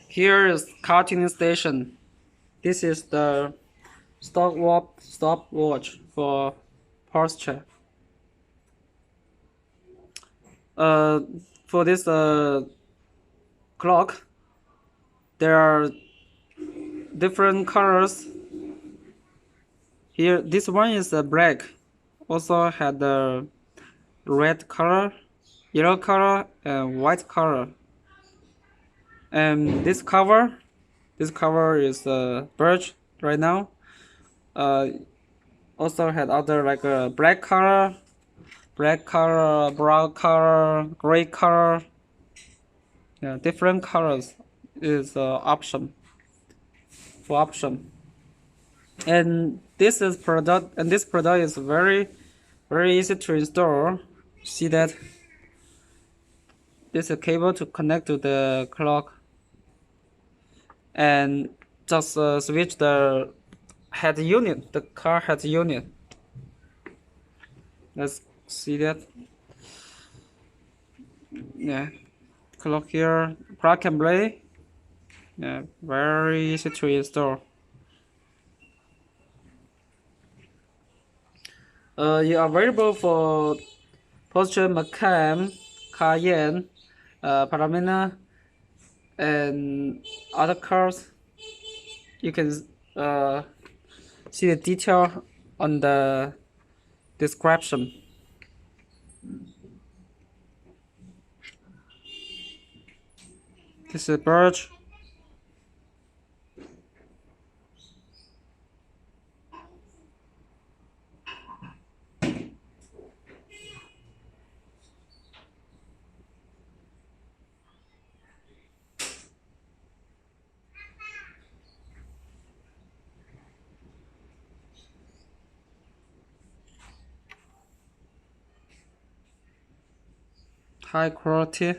Here is car tuning station. This is the stopwatch for Porsche. For this clock, there are different colors. Here, this one is black. Also had the red color, yellow color, and white color. And this cover is birch right now. Also had other like black color, brown color, gray color. Yeah, different colors is option. And this product is very easy to install. See that this is a cable to connect to the clock, and just switch the head unit, the car head unit. Let's see that. Yeah, clock here, plug and play. Yeah, very easy to install. You are available for Porsche Macan, Cayenne, Panamera, and other cars. You can see the detail on the description. This is birch. High quality.